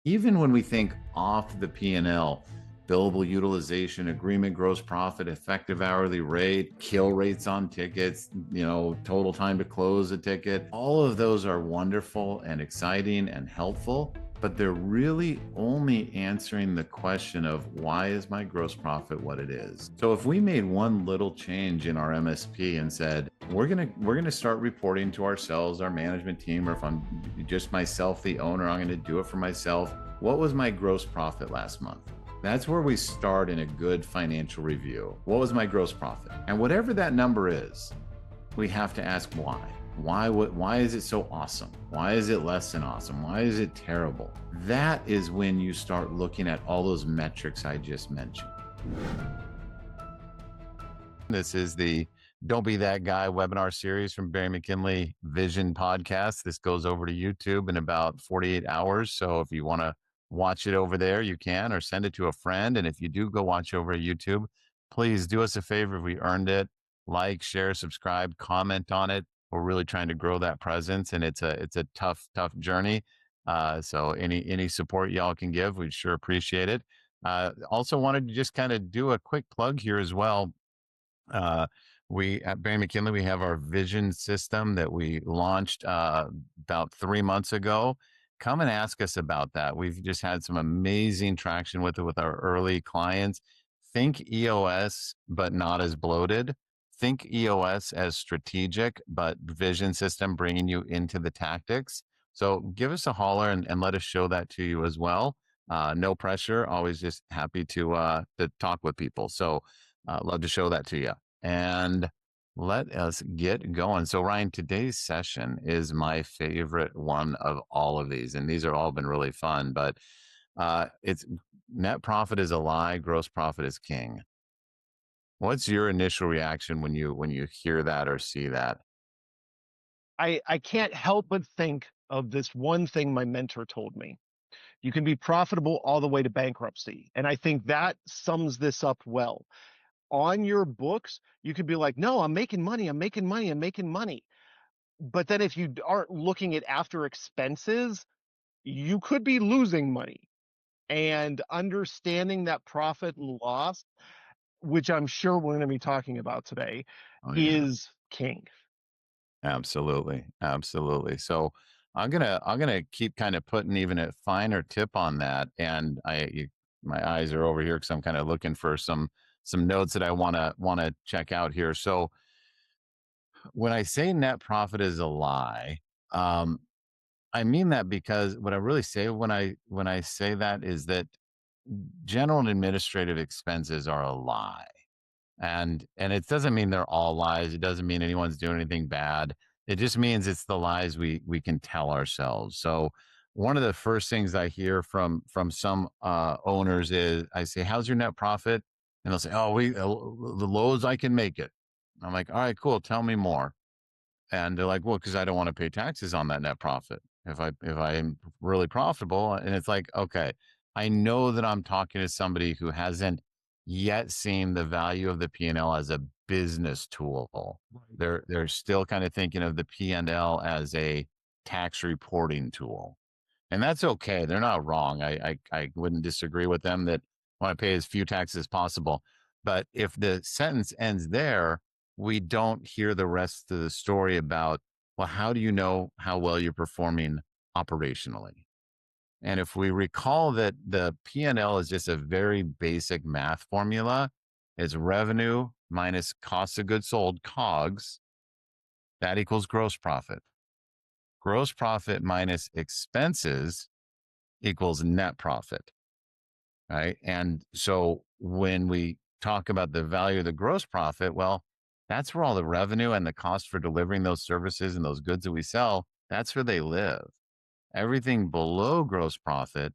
Even when we think off the P&L, billable utilization, agreement gross profit, effective hourly rate, kill rates on tickets, total time to close a ticket, all of those are wonderful and exciting and helpful, but they're really only answering the question of why is my gross profit what it is. So if we made one little change in our MSP and said, we're going to start reporting to ourselves, our management team, or if I'm just myself, the owner, I'm going to do it for myself. What was my gross profit last month? That's where we start in a good financial review. What was my gross profit? And whatever that number is, we have to ask why. Why is it so awesome? Why is it less than awesome? Why is it terrible? That is when you start looking at all those metrics I just mentioned. This is the Don't Be That Guy webinar series from Bering McKinley Vision podcast. This goes over to YouTube in about 48 hours. So if you want to watch it over there, you can, or send it to a friend. And if you do go watch over at YouTube, please do us a favor if we earned it. Like, share, subscribe, comment on it. We're really trying to grow that presence, and it's a tough journey. So any support y'all can give, we'd sure appreciate it. Also wanted to just kind of do a quick plug here as well. We at Bering McKinley, we have our vision system that we launched about 3 months ago. Come and ask us about that. We've just had some amazing traction with it with our early clients. Think EOS, but not as bloated. Think EOS as strategic, but vision system bringing you into the tactics. So give us a holler and let us show that to you as well. No pressure. Always just happy to talk with people. So love to show that to you. And let us get going. So Ryan, today's session is my favorite one of all of these. And these are all been really fun, but it's net profit is a lie, gross profit is king. What's your initial reaction when you hear that or see that? I can't help but think of this one thing my mentor told me. You can be profitable all the way to bankruptcy. And I think that sums this up well. On your books, you could be like, no, I'm making money, I'm making money, I'm making money. But then if you aren't looking at after expenses, you could be losing money. And understanding that profit and loss, which I'm sure we're going to be talking about today, Oh yeah, is king. absolutely, absolutely. So I'm gonna keep kind of putting even a finer tip on that, and my eyes are over here because I'm kind of looking for some notes that I wanna check out here. So when I say net profit is a lie, um, I mean that because what I really say when I say that is that general and administrative expenses are a lie. And it doesn't mean they're all lies. It doesn't mean anyone's doing anything bad. It just means it's the lies we can tell ourselves. So one of the first things I hear from some owners is I say, "How's your net profit?" And they'll say, "Oh, we the low as I can make it." I'm like, "All right, cool. Tell me more." And they're like, "Well, because I don't want to pay taxes on that net profit if I am really profitable." And it's like, okay, I know that I'm talking to somebody who hasn't yet seen the value of the P&L as a business tool. Right. They're still kind of thinking of the P&L as a tax reporting tool. And that's okay. They're not wrong. I wouldn't disagree with them that want to pay as few taxes as possible. But if the sentence ends there, we don't hear the rest of the story about, well, how do you know how well you're performing operationally? And if we recall that the P&L is just a very basic math formula, it's revenue minus cost of goods sold, COGS, that equals gross profit. Gross profit minus expenses equals net profit, right? And so when we talk about the value of the gross profit, well, that's where all the revenue and the cost for delivering those services and those goods that we sell, that's where they live. Everything below gross profit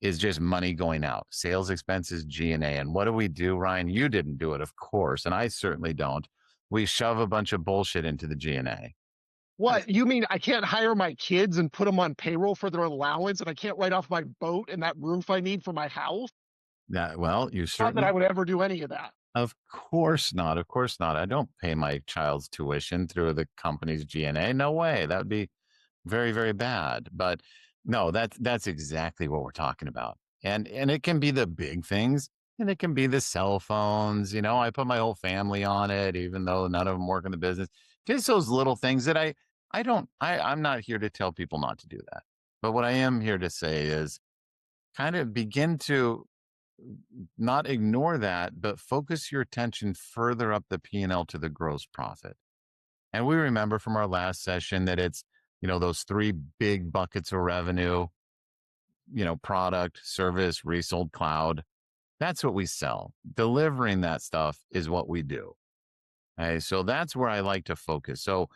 is just money going out, sales expenses, G&A. And what do we do, Ryan? You didn't do it, of course, and I certainly don't. We shove a bunch of bullshit into the G&A. What, you mean I can't hire my kids and put them on payroll for their allowance, and I can't write off my boat and that roof I need for my house? That, well, you Not that I certainly, would ever do any of that. of course not. Of course not. I don't pay my child's tuition through the company's G&A. No way. That would be very, very bad. But No, that's exactly what we're talking about. And it can be the big things and it can be the cell phones. You know, I put my whole family on it, even though none of them work in the business. Just those little things that I'm not here to tell people not to do that. But what I am here to say is kind of begin to not ignore that, but focus your attention further up the P&L to the gross profit. And we remember from our last session that it's, those three big buckets of revenue, product, service, resold, cloud. That's what we sell. Delivering that stuff is what we do. Okay. So that's where I like to focus. So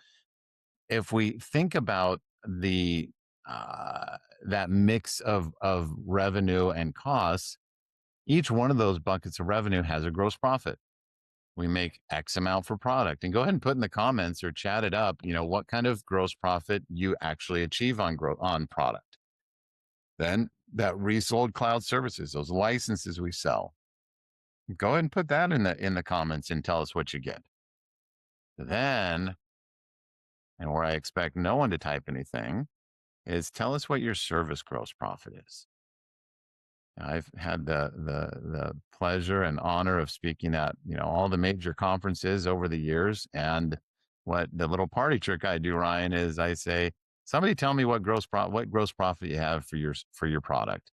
if we think about the, that mix of revenue and costs, each one of those buckets of revenue has a gross profit. We make X amount for product, and go ahead and put in the comments or chat it up, what kind of gross profit you actually achieve on product. Then that resold cloud services, those licenses we sell, go ahead and put that in the comments and tell us what you get. Then, and where I expect no one to type anything, is tell us what your service gross profit is. I've had the pleasure and honor of speaking at all the major conferences over the years, and what the little party trick I do, Ryan, is I say, somebody tell me what gross profit you have for your product,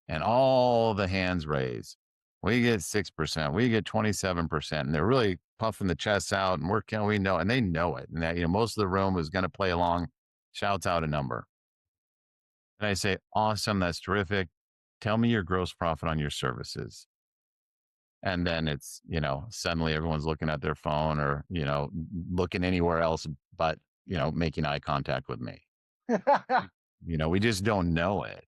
and all the hands raise. We get 6%, we get 27%, and they're really puffing the chests out, and we know, and they know it, and that most of the room is going to play along, shouts out a number. And I say, awesome, that's terrific. Tell me your gross profit on your services. And then it's, suddenly everyone's looking at their phone or, looking anywhere else but, making eye contact with me. We just don't know it.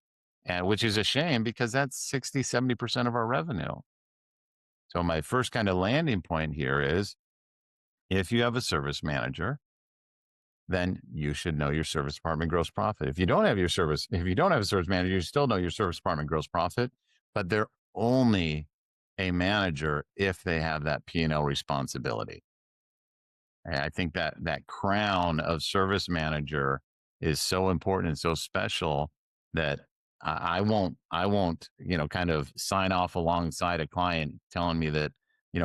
And which is a shame because that's 60, 70% of our revenue. So my first kind of landing point here is if you have a service manager, then you should know your service department gross profit. If you don't have a service manager, you still know your service department gross profit, but they're only a manager if they have that P&L responsibility. And I think that crown of service manager is so important and so special that I won't, kind of sign off alongside a client telling me that,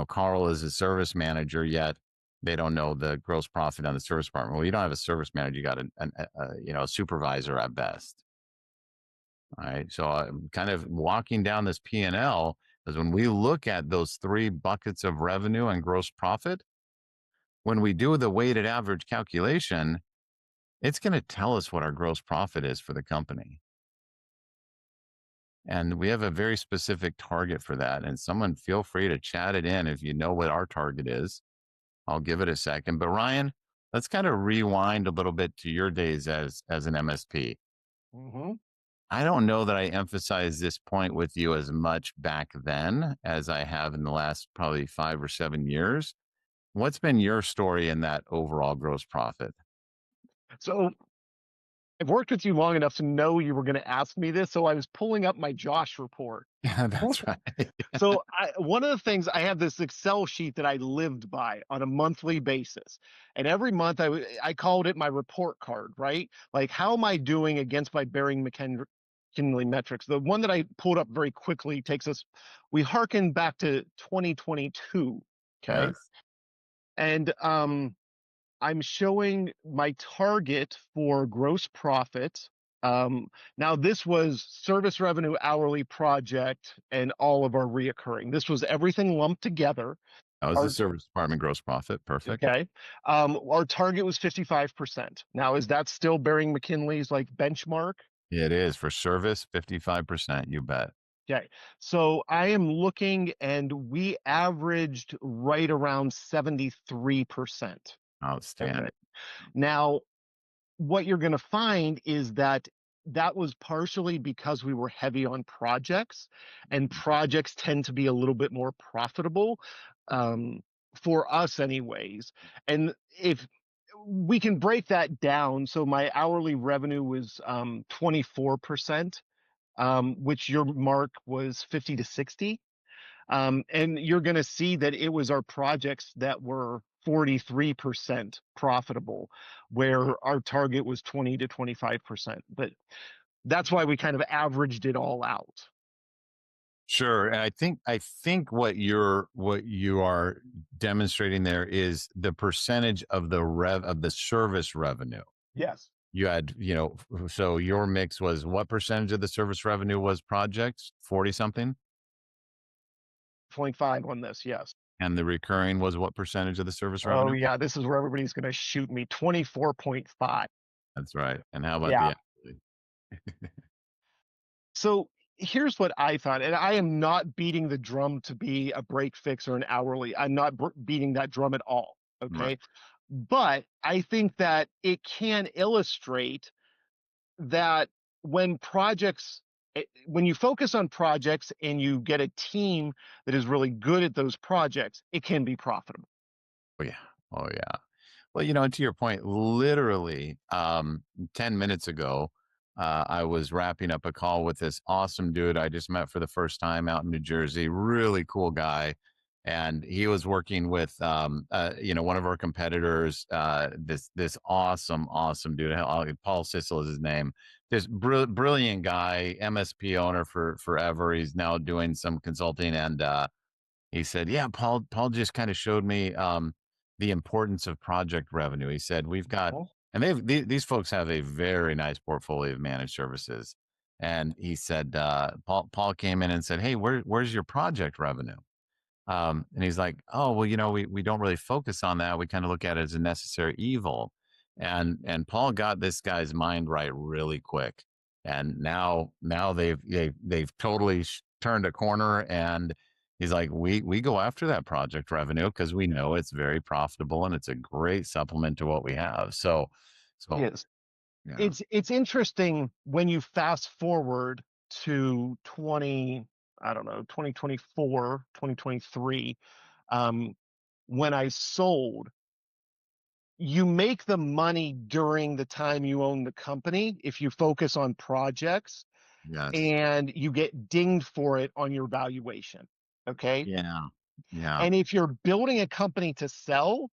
Carl is a service manager, yet they don't know the gross profit on the service department. Well, you don't have a service manager; you got a supervisor at best. All right. So I'm kind of walking down this P&L because when we look at those three buckets of revenue and gross profit, when we do the weighted average calculation, it's going to tell us what our gross profit is for the company. And we have a very specific target for that. And someone feel free to chat it in if you know what our target is. I'll give it a second. But Ryan, let's kind of rewind a little bit to your days as an MSP. Mm-hmm. I don't know that I emphasized this point with you as much back then as I have in the last probably 5 or 7 years. What's been your story in that overall gross profit? So I've worked with you long enough to know you were going to ask me this. So I was pulling up my Josh report. Yeah, that's right. So one of the things, I have this Excel sheet that I lived by on a monthly basis. And every month I called it my report card, right? Like, how am I doing against my Bering McKinley metrics? The one that I pulled up very quickly we harken back to 2022. Okay. Yes. And I'm showing my target for gross profit. Now, this was service revenue, hourly, project, and all of our reoccurring. This was everything lumped together. That was the Our service department gross profit. Perfect. Okay. Our target was 55%. Now, is that still Bering McKinley's like benchmark? It is for service, 55%. You bet. Okay. So I am looking, and we averaged right around 73%. Okay. Outstanding. Now, what you're going to find is that was partially because we were heavy on projects, and projects tend to be a little bit more profitable, for us anyways. And if we can break that down, so my hourly revenue was 24%, which your mark was 50 to 60. And you're going to see that it was our projects that were 43% profitable, where our target was 20 to 25%. But That's why we kind of averaged it all out. Sure. And I think what you are demonstrating there is the percentage of the service revenue. Yes. You had, so your mix was what percentage of the service revenue was projects? 40 something? 0.5 on this, yes. And the recurring was what percentage of the service Oh revenue? yeah, this is where everybody's going to shoot me. 24.5. That's right. And how about Yeah. the So here's what I thought, and I am not beating the drum to be a break fix or an hourly. I'm not beating that drum at all. right? Okay. But I think that it can illustrate that when when you focus on projects and you get a team that is really good at those projects, it can be profitable. Oh yeah. Oh yeah. Well, and to your point, literally 10 minutes ago, I was wrapping up a call with this awesome dude I just met for the first time out in New Jersey. Really cool guy. And he was working with, one of our competitors, this awesome dude. Paul Sissel is his name. This brilliant guy, MSP owner for forever. He's now doing some consulting, and he said, "Yeah, Paul just kind of showed me the importance of project revenue." He said, "We've got, Mhm. and these folks have a very nice portfolio of managed services." And he said, Paul came in and said, "Hey, where's your project revenue?" And he's like, "Oh, well, we don't really focus on that. We kind of look at it as a necessary evil." And Paul got this guy's mind right really quick. And now they've totally turned a corner. And he's like, we go after that project revenue because we know it's very profitable and it's a great supplement to what we have. So Yes. yeah, It's interesting when you fast forward to 20, I don't know, 2024, 2023, um, when I sold, you make the money during the time you own the company if you focus on projects, yes, and you get dinged for it on your valuation. Okay. yeah, yeah, And if you're building a company to sell,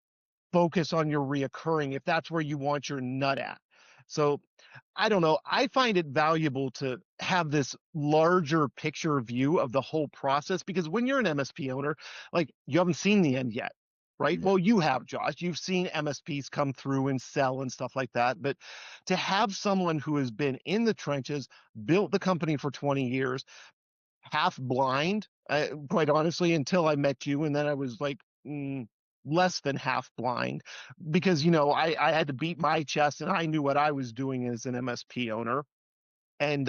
focus on your reoccurring if that's where you want your nut at. So I don't know. I find it valuable to have this larger picture view of the whole process because when you're an MSP owner, like you haven't seen the end yet, right? yeah, Well, you have, Josh. You've seen MSPs come through and sell and stuff like that. But to have someone who has been in the trenches, built the company for 20 years, half blind, quite honestly, until I met you. And then I was like, less than half blind because, I had to beat my chest and I knew what I was doing as an MSP owner. And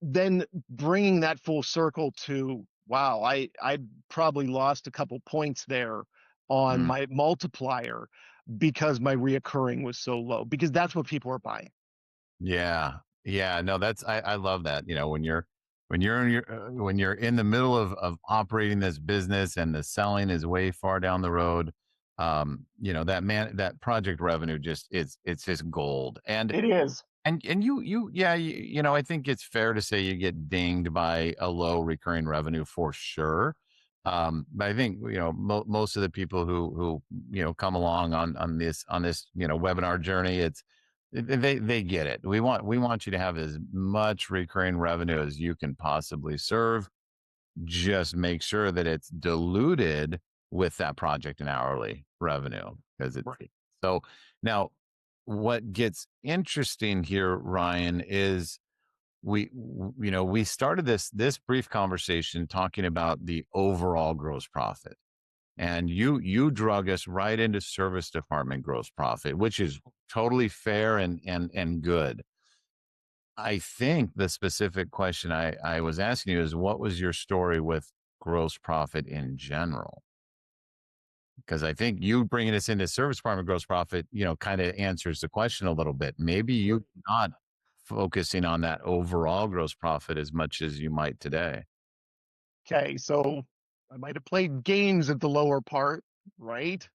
then bringing that full circle to, wow, I probably lost a couple points there on mm, my multiplier because my reoccurring was so low because that's what people are buying. yeah, yeah. No, I love that. When you're in the middle of operating this business and the selling is way far down the road, that project revenue just it's just gold. And It is. and yeah, I think it's fair to say you get dinged by a low recurring revenue for sure. But I think most of the people who come along on this webinar journey, they get it. We want you to have as much recurring revenue as you can possibly serve. Just make sure that it's diluted with that project and hourly revenue because it's Right. so now what gets interesting here, Ryan, is we started this brief conversation talking about the overall gross profit. And you drug us right into service department gross profit, which is totally fair and good. I think the specific question I was asking you is what was your story with gross profit in general? Because I think you bringing us into service department gross profit, kind of answers the question a little bit. Maybe you're not focusing on that overall gross profit as much as you might today. Okay, so I might have played games at the lower part, right?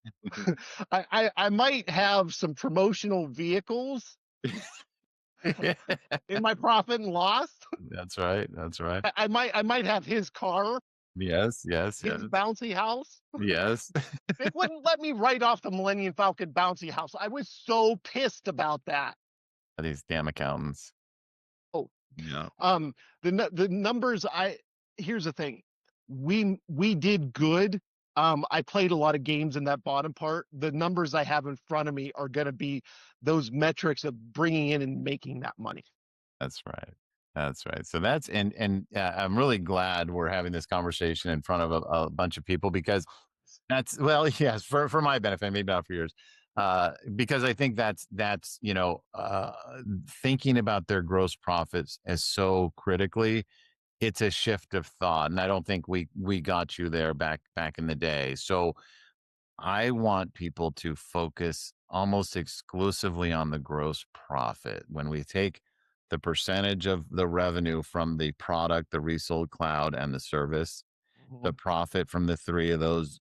I might have some promotional vehicles in my profit and loss. That's right. That's right. I might have his car, Yes. Yes. his Yes. bouncy house. Yes. They wouldn't let me write off the Millennium Falcon bouncy house. I was so pissed about that. These damn accountants. Yeah, The numbers, here's the thing. We did good. I played a lot of games in that bottom part. The numbers I have in front of me are going to be those metrics of bringing in and making that money. that's right. That's right. So that's I'm really glad we're having this conversation in front of a bunch of people because that's well, yes, for my benefit, maybe not for yours. Because I think that's thinking about their gross profits as so critically. It's a shift of thought, and I don't think we got you there back in the day. So I want people to focus almost exclusively on the gross profit. When we take the percentage of the revenue from the product, the resold cloud, and the service, the Mhm. profit from the three of those,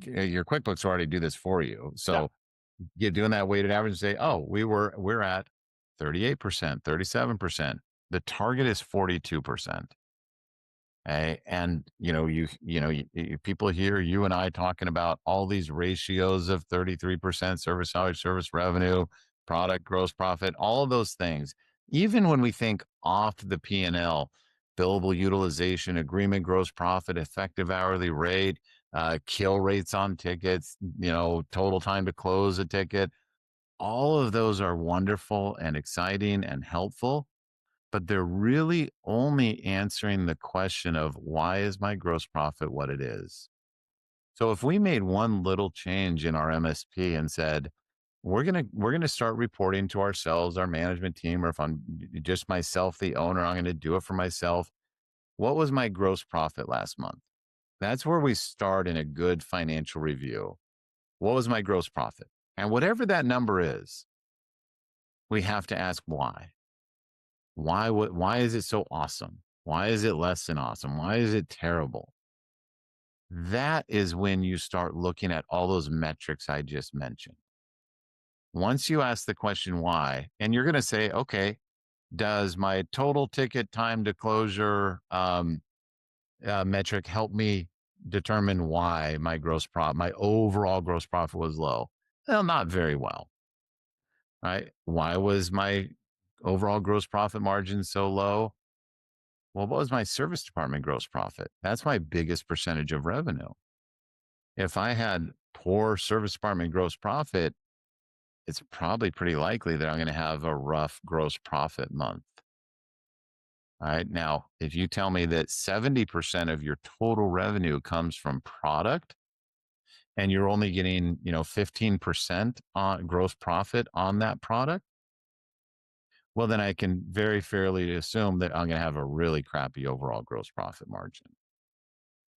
your QuickBooks already do this for you. Yeah. So you're doing that weighted average and say, oh, we're at 38%, 37%. The target is 42%. And people hear you and I talking about all these ratios of 33% service salary, service revenue, product gross profit, all of those things. Even when we think off the P&L, billable utilization, agreement gross profit, effective hourly rate, kill rates on tickets, total time to close a ticket, all of those are wonderful and exciting and helpful, but they're really only answering the question of why is my gross profit what it is? So if we made one little change in our MSP and said, we're gonna start reporting to ourselves, our management team, or if I'm just myself, the owner, I'm gonna do it for myself. What was my gross profit last month? That's where we start in a good financial review. What was my gross profit? And whatever that number is, we have to ask why. Why is it so awesome? Why is it less than awesome? Why is it terrible? That is when you start looking at all those metrics I just mentioned. Once you ask the question why, and you're going to say, okay, does my total ticket time to closure metric help me determine why my overall gross profit was low? Well, not very well, right? Why was my overall gross profit margin so low? Well, what was my service department gross profit? That's my biggest percentage of revenue. If I had poor service department gross profit, it's probably pretty likely that I'm going to have a rough gross profit month. All right. Now, if you tell me that 70% of your total revenue comes from product and you're only getting, 15% on gross profit on that product, well, then I can very fairly assume that I'm going to have a really crappy overall gross profit margin.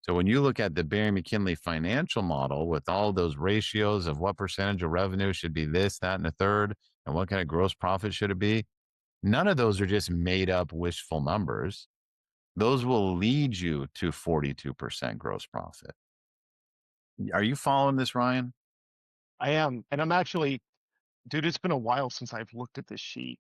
So when you look at the Bering McKinley financial model with all those ratios of what percentage of revenue should be this, that, and a third, and what kind of gross profit should it be, none of those are just made up wishful numbers. Those will lead you to 42% gross profit. Are you following this, Ryan? I am. And I'm actually, dude, it's been a while since I've looked at this sheet.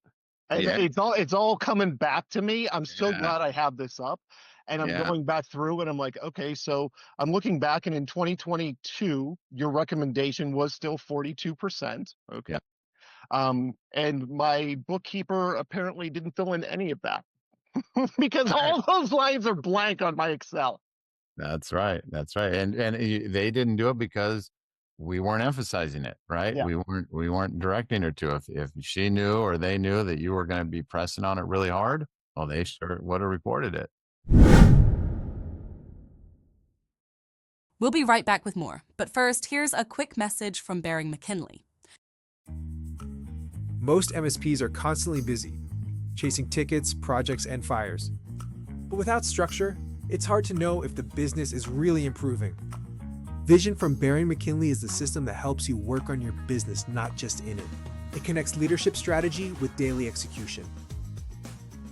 Yeah. It's all coming back to me. I'm so Yeah. glad I have this up. And I'm Yeah. going back through and I'm like, okay, so I'm looking back and in 2022, your recommendation was still 42%. Okay. Yeah. And my bookkeeper apparently didn't fill in any of that because All right. all those lines are blank on my Excel. That's right. That's right. And they didn't do it because we weren't emphasizing it, right? Yeah. We weren't directing her to. If she knew or they knew that you were going to be pressing on it really hard, well, they sure would have reported it. We'll be right back with more. But first, here's a quick message from Bering McKinley. Most MSPs are constantly busy, chasing tickets, projects, and fires. But without structure, it's hard to know if the business is really improving. Vision from Bering McKinley is the system that helps you work on your business, not just in it. It connects leadership strategy with daily execution.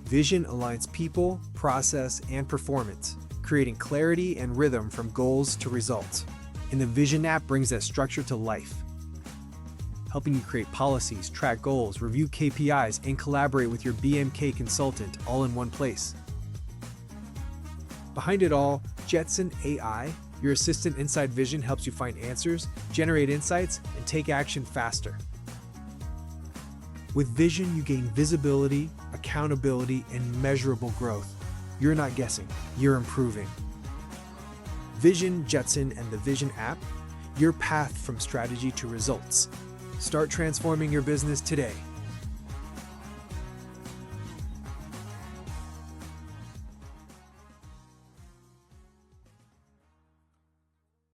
Vision aligns people, process, and performance, creating clarity and rhythm from goals to results. And the Vision app brings that structure to life, helping you create policies, track goals, review KPIs, and collaborate with your BMK consultant all in one place. Behind it all, Jetson AI, your assistant inside Vision, helps you find answers, generate insights, and take action faster. With vision, you gain visibility, accountability, and measurable growth. You're not guessing, you're improving. Vision, Jetson, and the Vision app, your path from strategy to results. Start transforming your business today.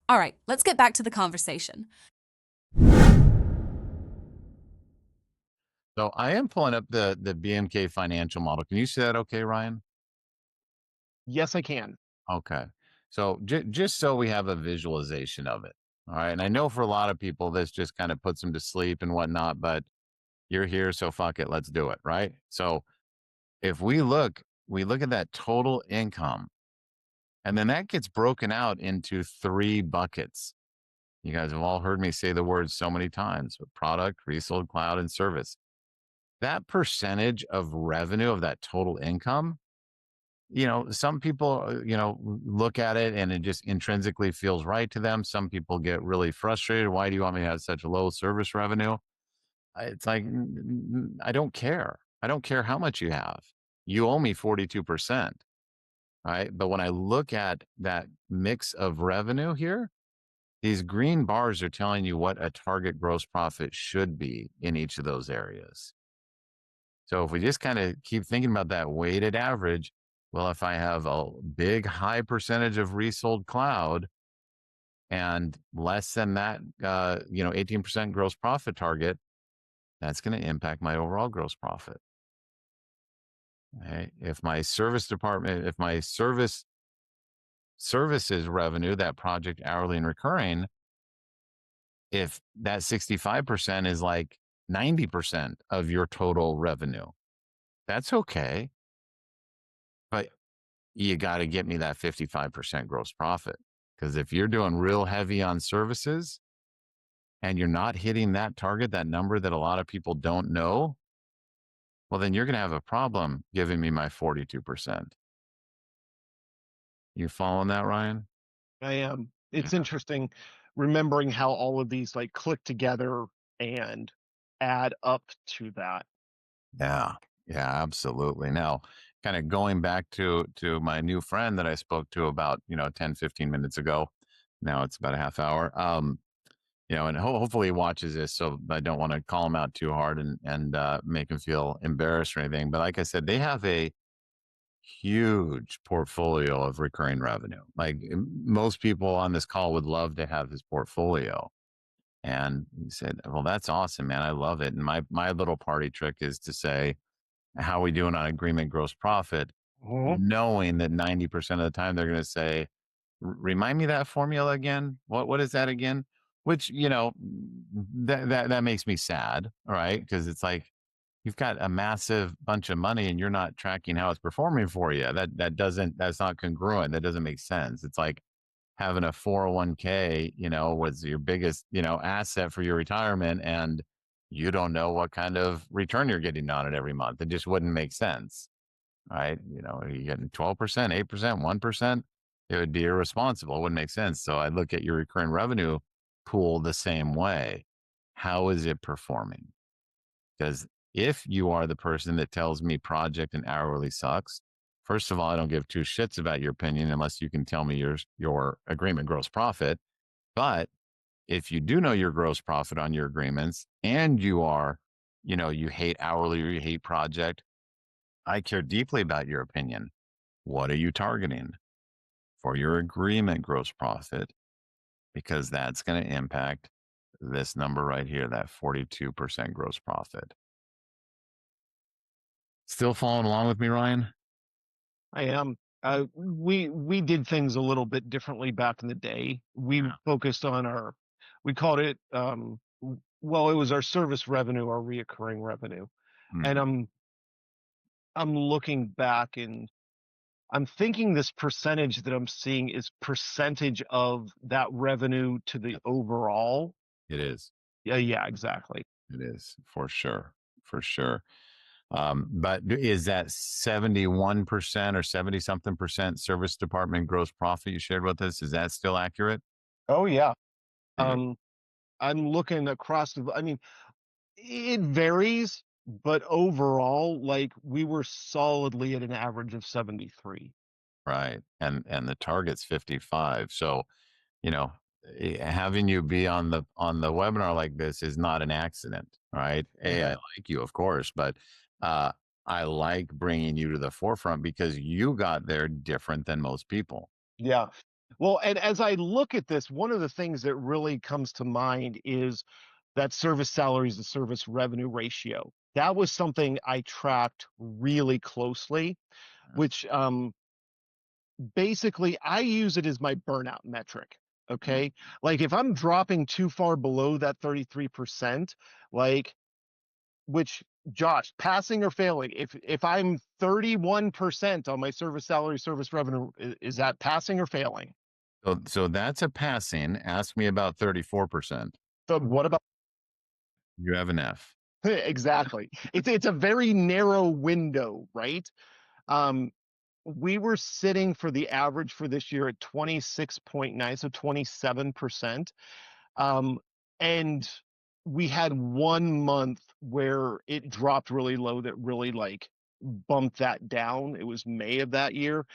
All right, let's get back to the conversation. So I am pulling up the BMK financial model. Can you see that okay, Ryan? Yes, I can. Okay. So just so we have a visualization of it. All right. And I know for a lot of people, this just kind of puts them to sleep and whatnot, but you're here. So fuck it. Let's do it. Right. So if we look at that total income, and then that gets broken out into 3 buckets. You guys have all heard me say the words so many times: product, resold, cloud, and service. That percentage of revenue of that total income, some people, look at it and it just intrinsically feels right to them. Some people get really frustrated. Why do you want me to have such low service revenue? It's like, I don't care. I don't care how much you have. You owe me 42%. Right. But when I look at that mix of revenue here, these green bars are telling you what a target gross profit should be in each of those areas. So if we just kind of keep thinking about that weighted average, well, if I have a big high percentage of resold cloud and less than that, 18% gross profit target, that's going to impact my overall gross profit. Okay. If my services revenue, that project hourly and recurring, if that 65% is like 90% of your total revenue, that's okay. But you got to get me that 55% gross profit. Because if you're doing real heavy on services and you're not hitting that target, that number that a lot of people don't know, well, then you're going to have a problem giving me my 42%. You following that, Ryan? I am. It's interesting remembering how all of these like click together and add up to that. Yeah. Yeah, absolutely. Now, kind of going back to my new friend that I spoke to about, 10, 15 minutes ago. Now it's about a half hour. And hopefully he watches this, so I don't want to call him out too hard and make him feel embarrassed or anything. But like I said, they have a huge portfolio of recurring revenue. Like most people on this call would love to have this portfolio. And he said, "Well, that's awesome, man. I love it." And my little party trick is to say, "How are we doing on agreement gross profit?" Mhm. Knowing that 90% of the time they're going to say, Remind me that formula again. What is that again?" Which, that makes me sad. All right. Because it's like you've got a massive bunch of money and you're not tracking how it's performing for you. That's not congruent. That doesn't make sense. It's like having a 401k, was your biggest, asset for your retirement, and you don't know what kind of return you're getting on it every month. It just wouldn't make sense. Right. Are you getting 12%, 8%, 1%? It would be irresponsible. It wouldn't make sense. So I look at your recurring revenue pool the same way. How is it performing? Because if you are the person that tells me project and hourly sucks, first of all, I don't give 2 shits about your opinion unless you can tell me your agreement gross profit. But if you do know your gross profit on your agreements and you hate hourly or you hate project, I care deeply about your opinion. What are you targeting for your agreement gross profit? Because that's going to impact this number right here, that 42% gross profit. Still following along with me, Ryan? I am. We did things a little bit differently back in the day. We focused on we called it well, it was our service revenue, our reoccurring revenue. And Mhm. I'm looking back and I'm thinking this percentage that I'm seeing is percentage of that revenue to the overall. It is. Yeah, exactly. It is for sure. For sure. But is that 71% or 70 something percent service department gross profit you shared with us? Is that still accurate? Oh yeah. Yeah. Um, I'm looking across I mean, it varies. but overall, like we were solidly at an average of 73. Right. And the target's 55. So, you know, having you be on the webinar like this is not an accident, right? I like you, of course, but uh, I like bringing you to the forefront because you got there different than most people. Yeah. Well, and as I look at this, one of the things that really comes to mind is that service salaries to service revenue ratio. That was something I tracked really closely, which basically I use it as my burnout metric. Okay. Like if I'm dropping too far below that 33%, like, which Josh, passing or failing, if I'm 31% on my service salary, service revenue, is that passing or failing? So that's a passing. Ask me about 34%. So what about You have an F. exactly? It's a very narrow window, right? Um, we were sitting for the average for this year at 26.9, so 27%. And we had 1 month where it dropped really low that really like bumped that down. It was May of that year.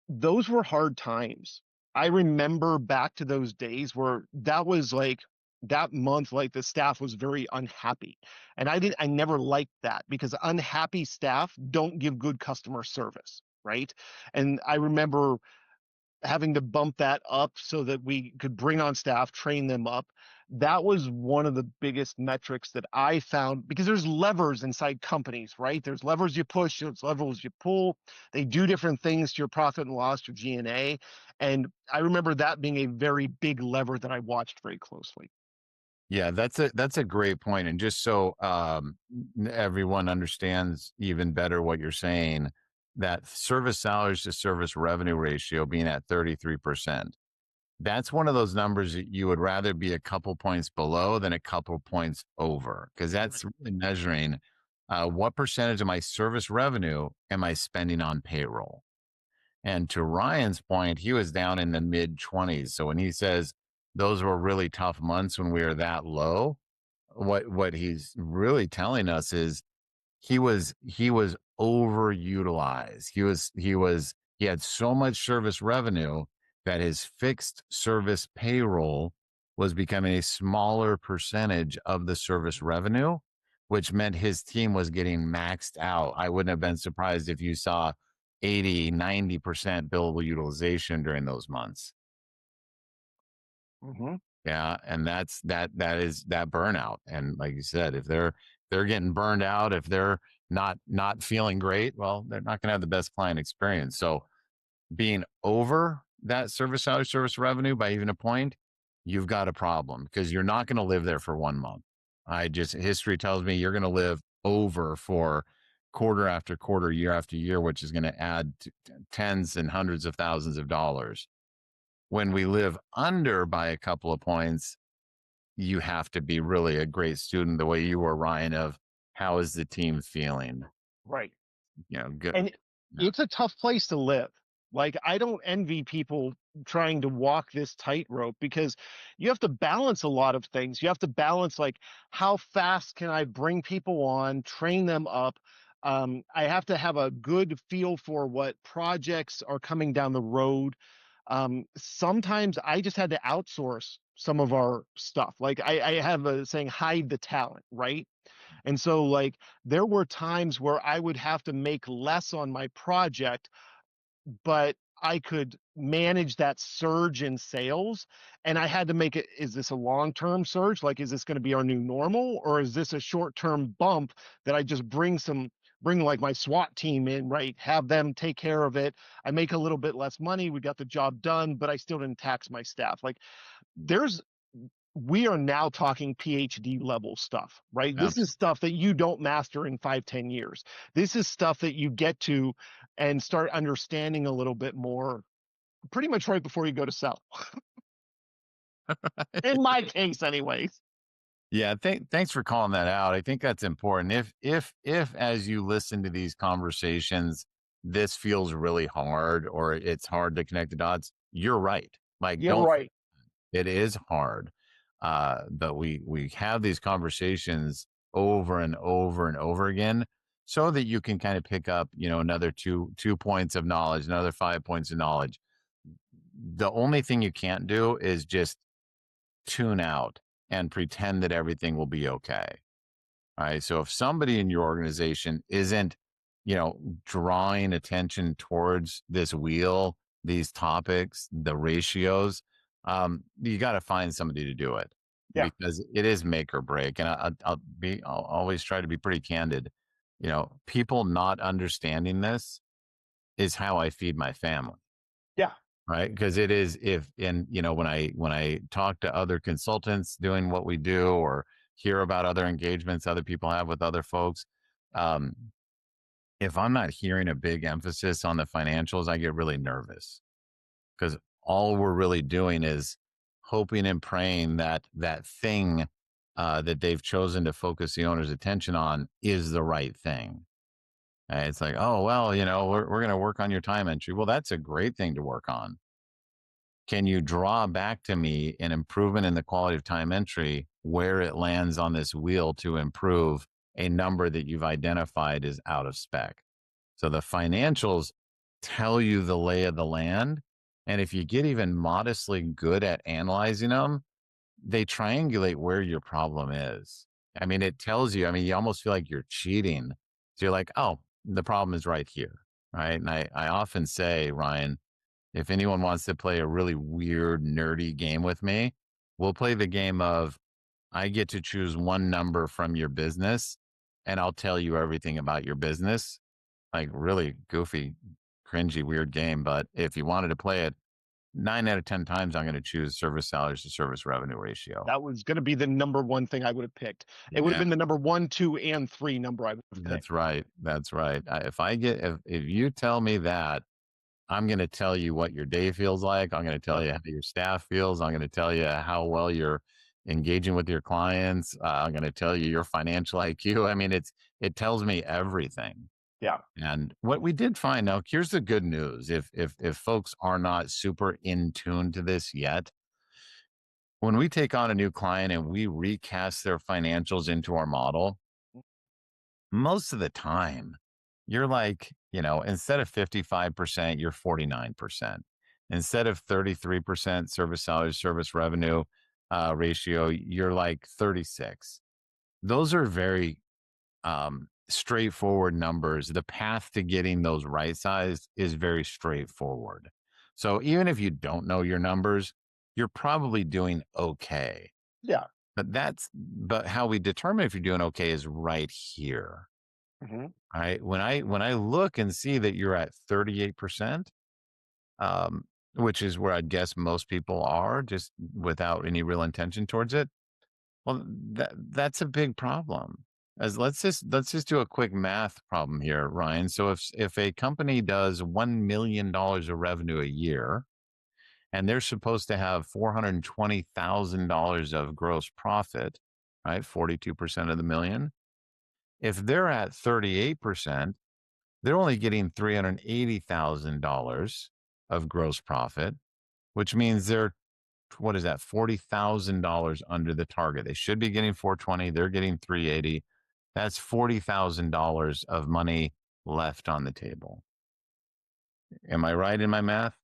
Those were hard times. I remember back to those days where that was like that month, like the staff was very unhappy. And I never liked that because unhappy staff don't give good customer service, right? And I remember having to bump that up so that we could bring on staff, train them up. That was one of the biggest metrics that I found because there's levers inside companies, right? There's levers you push, there's levers you pull. They do different things to your profit and loss, your G&A. And I remember that being a very big lever that I watched very closely. Yeah, that's a great point. And just so everyone understands even better what you're saying, that service salaries to service revenue ratio being at 33%. That's one of those numbers that you would rather be a couple points below than a couple points over, because that's really measuring what percentage of my service revenue am I spending on payroll. And to Ryan's point, he was down in the mid 20s. So when he says those were really tough months when we were that low, what he's really telling us is he was overutilized. He had so much service revenue that his fixed service payroll was becoming a smaller percentage of the service revenue, which meant his team was getting maxed out. I wouldn't have been surprised if you saw 80, 90% billable utilization during those months. Mm-hmm. Yeah, and that is that burnout. And like you said, if they're getting burned out, if they're not feeling great, well, they're not going to have the best client experience. So being over that service salary, service revenue by even a point, you've got a problem because you're not going to live there for 1 month. History tells me you're going to live over for quarter after quarter, year after year, which is going to add tens and hundreds of thousands of dollars. When we live under by a couple of points, you have to be really a great student, the way you were, Ryan, of how is the team feeling? Right. Good. And it's a tough place to live. Like, I don't envy people trying to walk this tightrope because you have to balance a lot of things. You have to balance, like, how fast can I bring people on, train them up? I have to have a good feel for what projects are coming down the road. Sometimes I just had to outsource some of our stuff. Like, I have a saying, hide the talent, right? And so, like, there were times where I would have to make less on my project, but I could manage that surge in sales. And I had to make it, is this a long-term surge? Like, is this going to be our new normal? Or is this a short-term bump that I just bring like my SWAT team in, right? Have them take care of it. I make a little bit less money. We got the job done, but I still didn't tax my staff. Like, we are now talking PhD level stuff, right? Absolutely. This is stuff that you don't master in 5-10 years. This is stuff that you get to and start understanding a little bit more pretty much right before you go to sell. In my case, anyways. Yeah, thanks for calling that out. I think that's important. If as you listen to these conversations, this feels really hard or it's hard to connect the dots, you're right. Like, You're don't right. it is hard. But we have these conversations over and over and over again so that you can kind of pick up, another two points of knowledge, another 5 points of knowledge. The only thing you can't do is just tune out and pretend that everything will be okay. All right. So if somebody in your organization isn't, drawing attention towards this wheel, these topics, the ratios, you got to find somebody to do it Yeah. because it is make or break. And I'll always try to be pretty candid. People not understanding this is how I feed my family. Yeah. Right. Because it is when I talk to other consultants doing what we do or hear about other engagements other people have with other folks, if I'm not hearing a big emphasis on the financials, I get really nervous because all we're really doing is hoping and praying that that thing that they've chosen to focus the owner's attention on is the right thing. And it's like, oh, well, we're going to work on your time entry. Well, that's a great thing to work on. Can you draw back to me an improvement in the quality of time entry where it lands on this wheel to improve a number that you've identified is out of spec? So the financials tell you the lay of the land. And if you get even modestly good at analyzing them, they triangulate where your problem is. I mean, it tells you, you almost feel like you're cheating. So you're like, oh, the problem is right here. Right. And I often say, Ryan, if anyone wants to play a really weird, nerdy game with me, we'll play the game of I get to choose one number from your business and I'll tell you everything about your business. Like really goofy, cringy, weird game. But if you wanted to play it, 9 out of 10 times, I'm going to choose service salaries to service revenue ratio. That was going to be the number one thing I would have picked. It would have been the number 1, 2, and 3 number I would have picked. That's right. That's right. If you tell me that, I'm going to tell you what your day feels like. I'm going to tell you how your staff feels. I'm going to tell you how well you're engaging with your clients. I'm going to tell you your financial IQ. I mean, it tells me everything. Yeah. And what we did find now, here's the good news. If folks are not super in tune to this yet, when we take on a new client and we recast their financials into our model, most of the time you're like, instead of 55%, you're 49%. Instead of 33% service salary service revenue ratio, you're like 36. Those are very straightforward numbers. The path to getting those right sized is very straightforward. So even if you don't know your numbers, you're probably doing okay. Yeah. But how we determine if you're doing okay is right here. Mm-hmm. All right. When I look and see that you're at 38%, which is where I'd guess most people are just without any real intention towards it. Well, that's a big problem. Let's just do a quick math problem here, Ryan. So if a company does $1 million of revenue a year and they're supposed to have $420,000 of gross profit, right? 42% of the million. If they're at 38%, they're only getting $380,000 of gross profit, which means they're, what is that, $40,000 under the target. They should be getting 420. They're getting 380. That's $40,000 of money left on the table. Am I right in my math?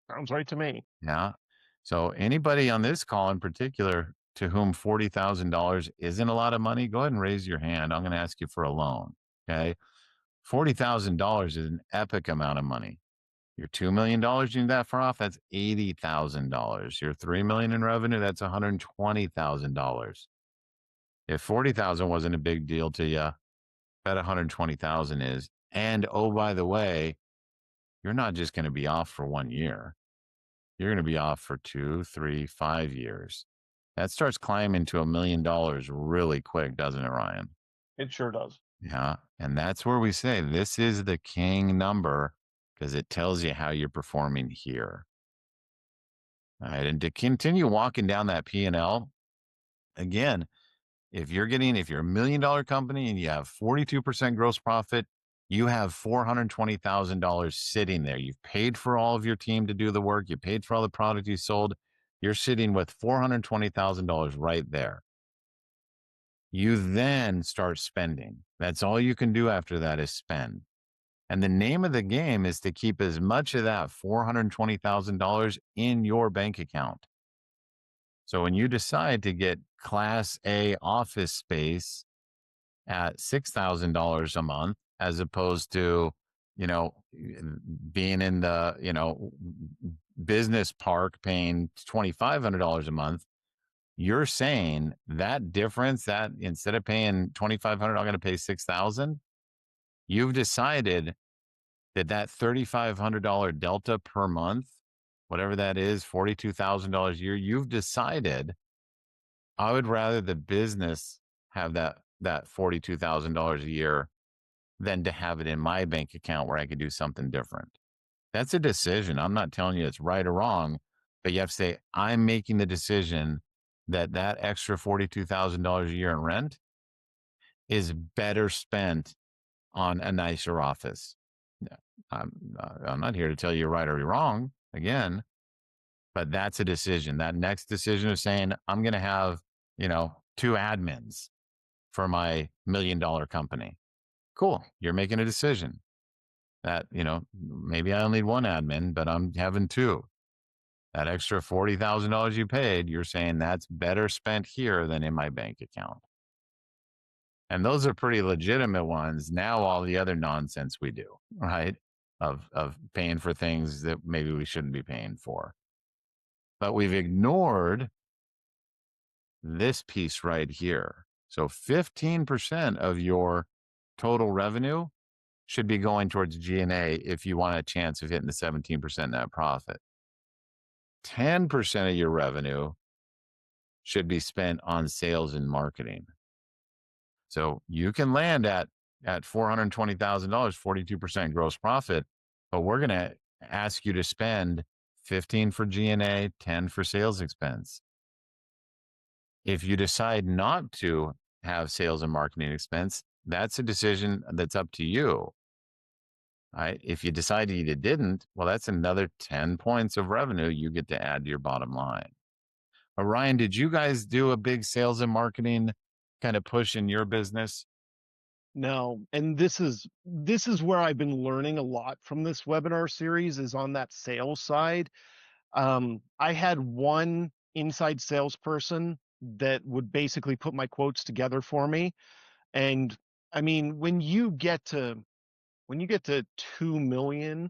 Sounds right to me. Yeah. So anybody on this call in particular to whom $40,000 isn't a lot of money, go ahead and raise your hand. I'm going to ask you for a loan. Okay. $40,000 is an epic amount of money. Your $2 million, you need that far off, that's $80,000. Your $3 million in revenue, that's $120,000. If 40,000 wasn't a big deal to you, bet 120,000 is. And oh, by the way, you're not just going to be off for 1 year. You're going to be off for 2, 3, 5 years. That starts climbing to $1 million really quick, doesn't it, Ryan? It sure does. Yeah. And that's where we say this is the king number because it tells you how you're performing here. All right. And to continue walking down that P&L, again, if you're a $1 million company and you have 42% gross profit, you have $420,000 sitting there. You've paid for all of your team to do the work. You paid for all the product you sold. You're sitting with $420,000 right there. You then start spending. That's all you can do after that is spend. And the name of the game is to keep as much of that $420,000 in your bank account. So when you decide to get Class A office space at $6,000 a month, as opposed to, being in the, business park paying $2,500 a month, you're saying that difference, that instead of paying $2,500, I'm going to pay $6,000. You've decided that $3,500 delta per month, whatever that is, $42,000 a year, you've decided I would rather the business have that $42,000 a year than to have it in my bank account where I could do something different. That's a decision. I'm not telling you it's right or wrong, but you have to say, I'm making the decision that extra $42,000 a year in rent is better spent on a nicer office. I'm not here to tell you right or wrong again, but that's a decision. That next decision of saying, I'm going to have, 2 admins for my $1 million company. Cool. You're making a decision that, maybe I only need 1 admin, but I'm having 2. That extra $40,000 you paid, you're saying that's better spent here than in my bank account. And those are pretty legitimate ones. Now, all the other nonsense we do, right? Of paying for things that maybe we shouldn't be paying for. But we've ignored this piece right here. So 15% of your total revenue should be going towards G&A if you want a chance of hitting the 17% net profit. 10% of your revenue should be spent on sales and marketing. So you can land at $420,000, 42% gross profit, but we're going to ask you to spend 15 for G&A, 10 for sales expense. If you decide not to have sales and marketing expense, that's a decision that's up to you. Right? If you decided you didn't, well, that's another 10 points of revenue you get to add to your bottom line. Ryan, did you guys do a big sales and marketing kind of push in your business? No, and this is where I've been learning a lot from this webinar series is on that sales side. I had one inside salesperson that would basically put my quotes together for me. And I mean, when you get to 2 million,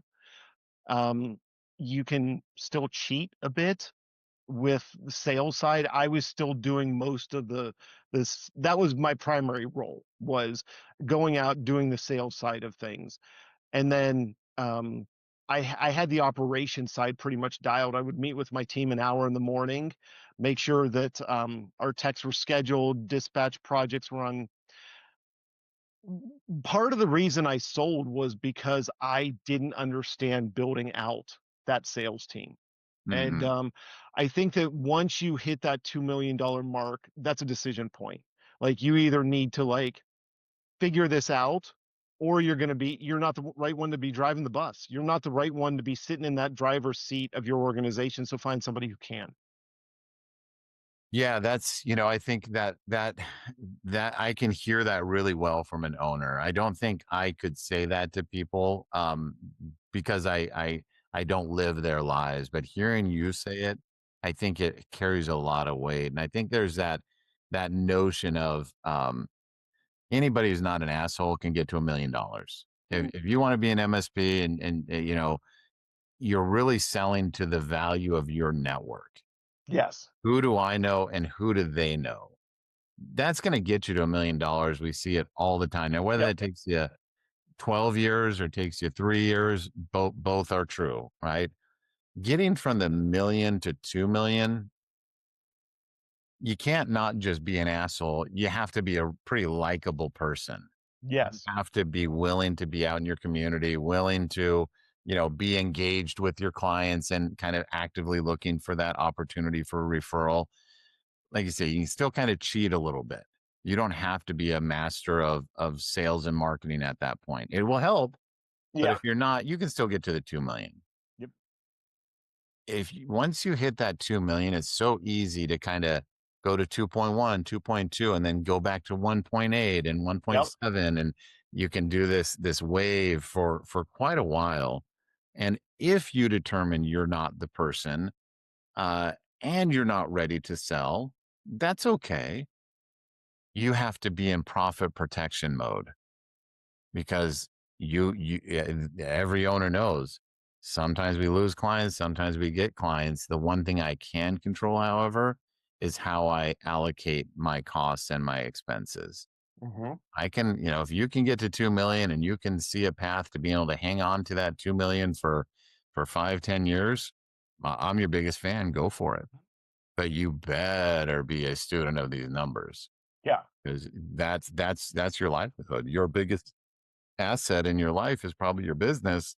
you can still cheat a bit with the sales side. I was still doing most of this. That was my primary role, was going out doing the sales side of things. And then I had the operation side pretty much dialed. I would meet with my team an hour in the morning, make sure that our techs were scheduled, dispatch projects were on. Part of the reason I sold was because I didn't understand building out that sales team. And I think that once you hit that $2 million mark, that's a decision point. Like you either need to figure this out, or you're not the right one to be driving the bus. You're not the right one to be sitting in that driver's seat of your organization. So find somebody who can. Yeah, that's, I think that I can hear that really well from an owner. I don't think I could say that to people because I don't live their lives, but hearing you say it, I think it carries a lot of weight. And I think there's that notion of anybody who's not an asshole can get to $1 million. If you want to be an MSP and you're really selling to the value of your network. Yes. Who do I know and who do they know? That's going to get you to $1 million. We see it all the time. Now, whether it takes you 12 years or takes you 3 years, both are true, right? Getting from the million to 2 million, you can't not just be an asshole. You have to be a pretty likable person. Yes. You have to be willing to be out in your community, willing to, be engaged with your clients and kind of actively looking for that opportunity for a referral. Like you say, you can still kind of cheat a little bit. You don't have to be a master of sales and marketing at that point. It will help. But if you're not, you can still get to the 2 million. Yep. Once you hit that 2 million, it's so easy to kind of go to 2.1, 2.2, and then go back to 1.8 and 1.7. And you can do this wave for quite a while. And if you determine you're not the person, and you're not ready to sell, that's okay. You have to be in profit protection mode, because every owner knows sometimes we lose clients, sometimes we get clients. The one thing I can control, however, is how I allocate my costs and my expenses. I can, if you can get to 2 million and you can see a path to being able to hang on to that 2 million for 5-10 years, I'm your biggest fan. Go for it. But you better be a student of these numbers. Yeah. Because that's your livelihood. Your biggest asset in your life is probably your business,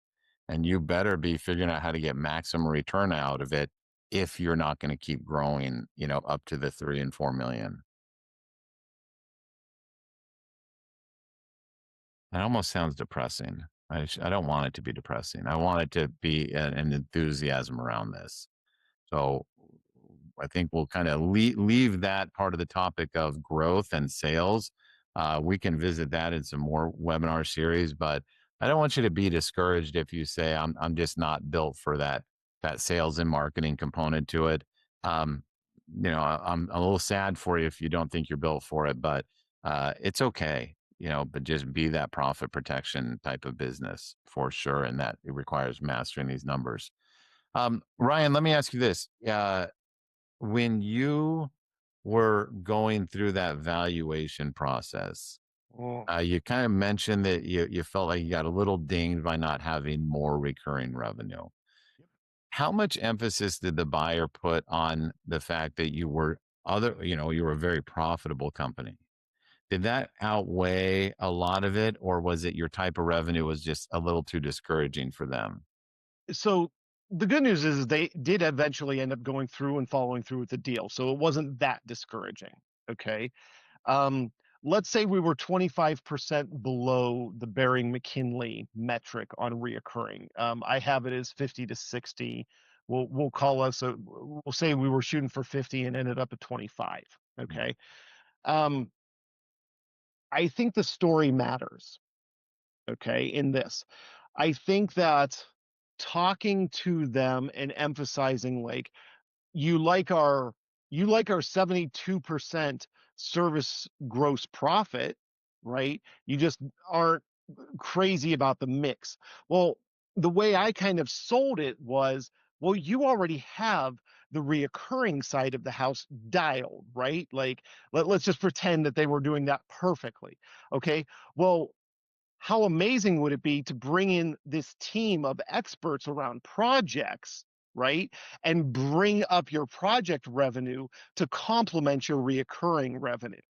and you better be figuring out how to get maximum return out of it if you're not going to keep growing, up to the 3 and 4 million. That almost sounds depressing. I don't want it to be depressing. I want it to be an enthusiasm around this. So I think we'll kind of leave that part of the topic of growth and sales. We can visit that in some more webinar series, but I don't want you to be discouraged if you say I'm just not built for that sales and marketing component to it. I'm a little sad for you if you don't think you're built for it, but it's okay. But just be that profit protection type of business for sure, and that it requires mastering these numbers. Ryan, let me ask you this. When you were going through that valuation process, you kind of mentioned that you felt like you got a little dinged by not having more recurring revenue. How much emphasis did the buyer put on the fact that you were a very profitable company? Did that outweigh a lot of it, or was it your type of revenue was just a little too discouraging for them? So the good news is they did eventually end up going through and following through with the deal. So it wasn't that discouraging. Okay. Let's say we were 25% below the Bering McKinley metric on reoccurring. I have it as 50 to 60. We'll call us we'll say we were shooting for 50 and ended up at 25. Okay. I think the story matters. Okay. In this, I think that talking to them and emphasizing like you like our 72% service gross profit, right? You just aren't crazy about the mix. Well, the way I kind of sold it was, well, you already have the reoccurring side of the house dialed, right? Like let's just pretend that they were doing that perfectly. Okay. Well, how amazing would it be to bring in this team of experts around projects, right? And bring up your project revenue to complement your reoccurring revenue.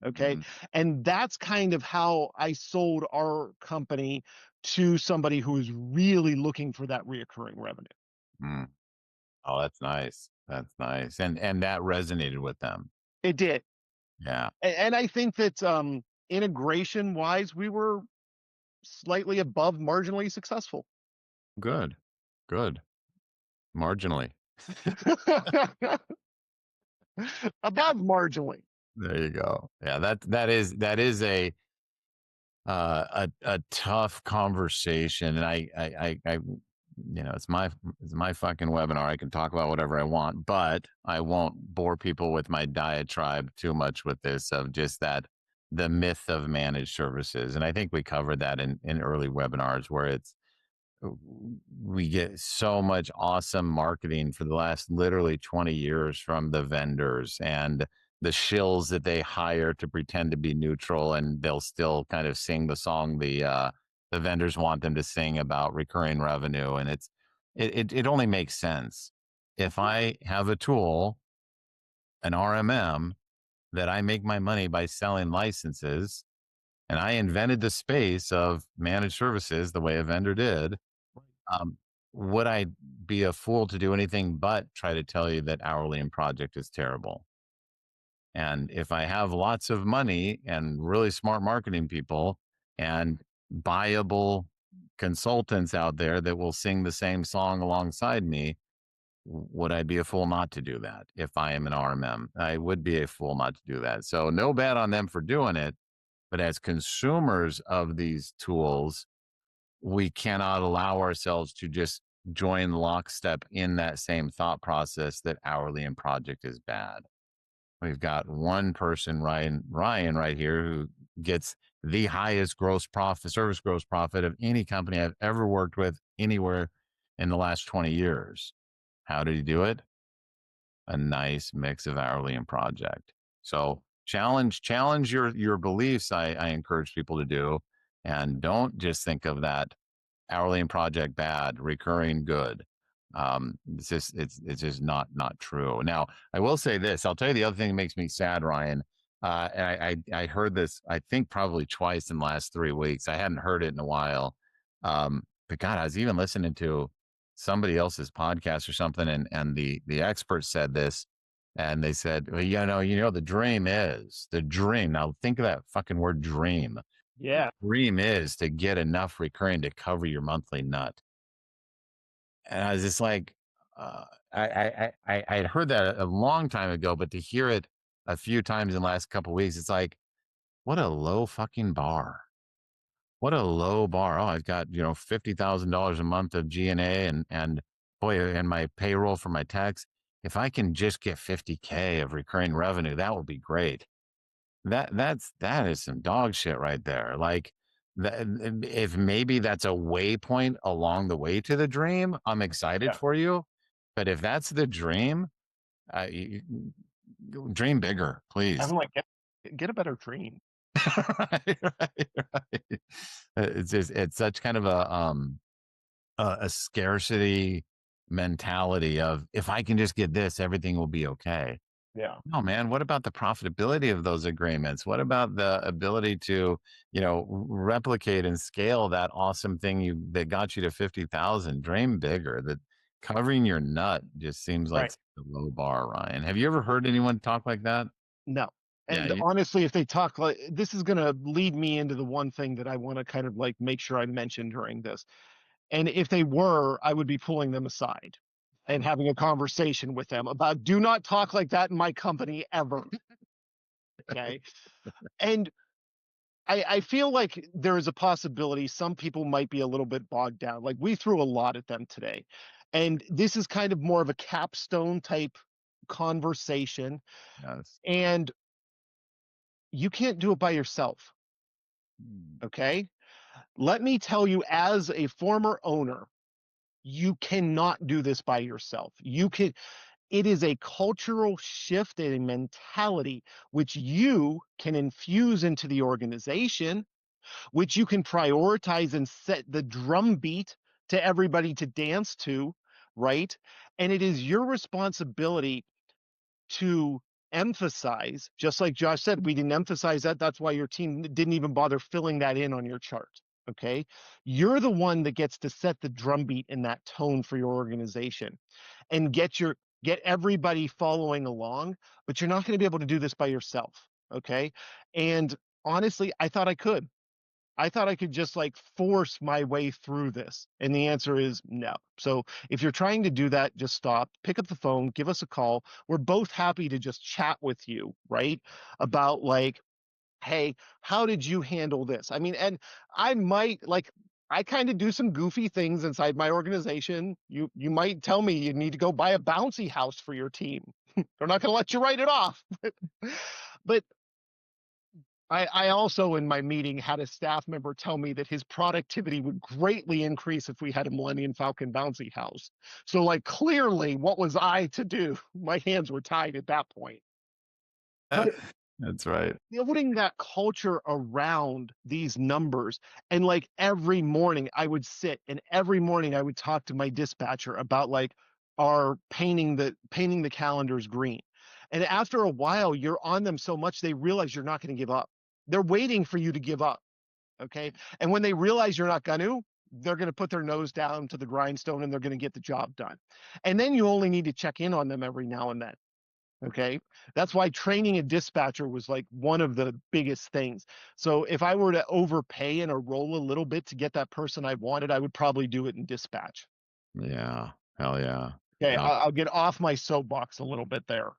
Okay. And that's kind of how I sold our company to somebody who is really looking for that reoccurring revenue. Mm. Oh, that's nice. That's nice. And that resonated with them. It did. Yeah. And I think that integration wise, we were slightly above marginally successful. Good. Marginally. Above marginally. There you go. Yeah, that is a tough conversation, and I it's my fucking webinar. I can talk about whatever I want, but I won't bore people with my diatribe too much with this of just that the myth of managed services, and I think we covered that in early webinars where we get so much awesome marketing for the last literally 20 years from the vendors and the shills that they hire to pretend to be neutral, and they'll still kind of sing the song the vendors want them to sing about recurring revenue. And it only makes sense if I have a tool, an RMM, that I make my money by selling licenses, and I invented the space of managed services the way a vendor did. Would I be a fool to do anything but try to tell you that hourly and project is terrible? And if I have lots of money and really smart marketing people and buyable consultants out there that will sing the same song alongside me, would I be a fool not to do that if I am an RMM? I would be a fool not to do that. So no bad on them for doing it. But as consumers of these tools, we cannot allow ourselves to just join lockstep in that same thought process that hourly and project is bad. We've got one person, Ryan right here, who gets the highest gross profit, service gross profit of any company I've ever worked with anywhere in the last 20 years. How did he do it? A nice mix of hourly and project. So challenge your beliefs. I encourage people to do, and don't just think of that hourly and project bad, recurring good. It's just not true. Now, I will say this. I'll tell you the other thing that makes me sad, Ryan. And I heard this, I think probably twice in the last 3 weeks. I hadn't heard it in a while. But God, I was even listening to somebody else's podcast or something, and the expert said this, and they said, well, the dream is the dream. Now think of that fucking word dream. Yeah. Dream is to get enough recurring to cover your monthly nut. And I was just like, I heard that a long time ago, but to hear it a few times in the last couple of weeks, it's like, what a low fucking bar. What a low bar. Oh, I've got, $50,000 a month of G&A and boy, and my payroll for my tax. If I can just get 50K of recurring revenue, that would be great. That is some dog shit right there. Like, if maybe that's a waypoint along the way to the dream, I'm excited Yeah. for you. But if that's the dream, dream bigger, please. I'm like, get a better dream. right. It's such kind of a scarcity mentality of, if I can just get this, everything will be okay. Yeah. No, man. What about the profitability of those agreements? What about the ability to, replicate and scale that awesome thing that got you to 50,000? Dream bigger. That covering your nut just seems like Right. a low bar, Ryan. Have you ever heard anyone talk like that? No. Yeah. And honestly, if they talk like this is going to lead me into the one thing that I want to kind of like make sure I mention during this. And if they were, I would be pulling them aside and having a conversation with them about do not talk like that in my company ever. Okay. And I feel like there is a possibility some people might be a little bit bogged down. Like we threw a lot at them today. And this is kind of more of a capstone type conversation. Yes. And you can't do it by yourself. Okay. Let me tell you, as a former owner, you cannot do this by yourself. It is a cultural shift and a mentality which you can infuse into the organization, which you can prioritize and set the drumbeat to everybody to dance to, right? And it is your responsibility to emphasize, just like Josh said, we didn't emphasize that. That's why your team didn't even bother filling that in on your chart. Okay. You're the one that gets to set the drumbeat in that tone for your organization and get everybody following along, but you're not going to be able to do this by yourself. Okay. And honestly, I thought I could. I thought I could just like force my way through this. And the answer is no. So if you're trying to do that, just stop, pick up the phone, give us a call. We're both happy to just chat with you, right? About like, hey, how did you handle this? I mean, and I might like, I kind of do some goofy things inside my organization. You might tell me you need to go buy a bouncy house for your team. They're not going to let you write it off. But I also in my meeting had a staff member tell me that his productivity would greatly increase if we had a Millennium Falcon bouncy house. So like clearly what was I to do? My hands were tied at that point. But That's right. building that culture around these numbers, and like every morning I would sit and every morning I would talk to my dispatcher about like our painting the calendars green. And after a while you're on them so much they realize you're not going to give up. They're waiting for you to give up. Okay. And when they realize you're not going to, they're going to put their nose down to the grindstone and they're going to get the job done. And then you only need to check in on them every now and then. Okay. That's why training a dispatcher was like one of the biggest things. So if I were to overpay in a role a little bit to get that person I wanted, I would probably do it in dispatch. Yeah. Hell yeah. Okay, No, I'll get off my soapbox a little bit there.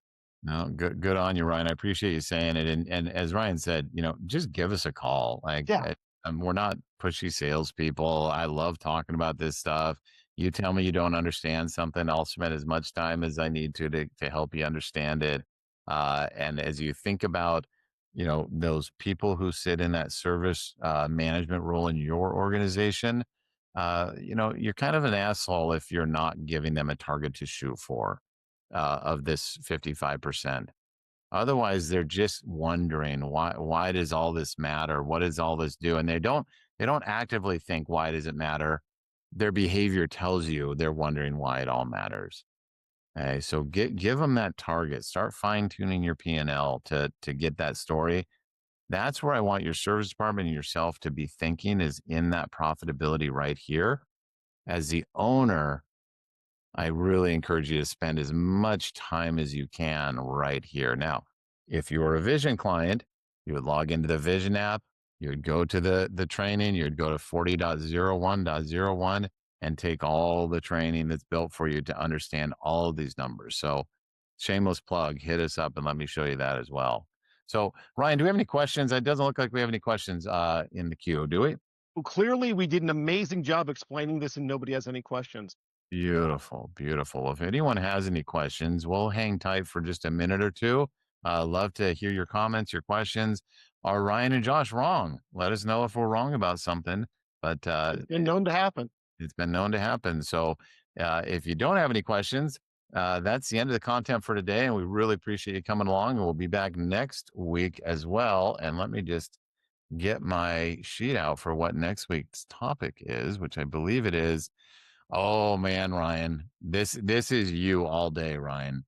no, good on you, Ryan. I appreciate you saying it. And as Ryan said, just give us a call. Like, Yeah. we're not pushy salespeople. I love talking about this stuff. You tell me you don't understand something, I'll spend as much time as I need to help you understand it. And as you think about, those people who sit in that service management role in your organization, you're kind of an asshole if you're not giving them a target to shoot for of this 55%. Otherwise, they're just wondering why does all this matter? What does all this do? And they don't actively think why does it matter. Their behavior tells you they're wondering why it all matters. Okay, so give them that target. Start fine tuning your P and L to get that story. That's where I want your service department and yourself to be thinking is in that profitability right here. As the owner, I really encourage you to spend as much time as you can right here. Now, if you were a Vision client, you would log into the Vision app, you would go to the training, you would go to 40.01.01 and take all the training that's built for you to understand all of these numbers. So, shameless plug, hit us up and let me show you that as well. So, Ryan, do we have any questions? It doesn't look like we have any questions in the queue, do we? Well, clearly we did an amazing job explaining this and nobody has any questions. Beautiful, beautiful. If anyone has any questions, we'll hang tight for just a minute or two. Love to hear your comments, your questions. Are Ryan and Josh wrong? Let us know if we're wrong about something. But It's been known to happen. it's been known to happen. So if you don't have any questions, that's the end of the content for today. And we really appreciate you coming along. And we'll be back next week as well. And let me just get my sheet out for what next week's topic is, which I believe it is. Oh man, Ryan, this is you all day, Ryan.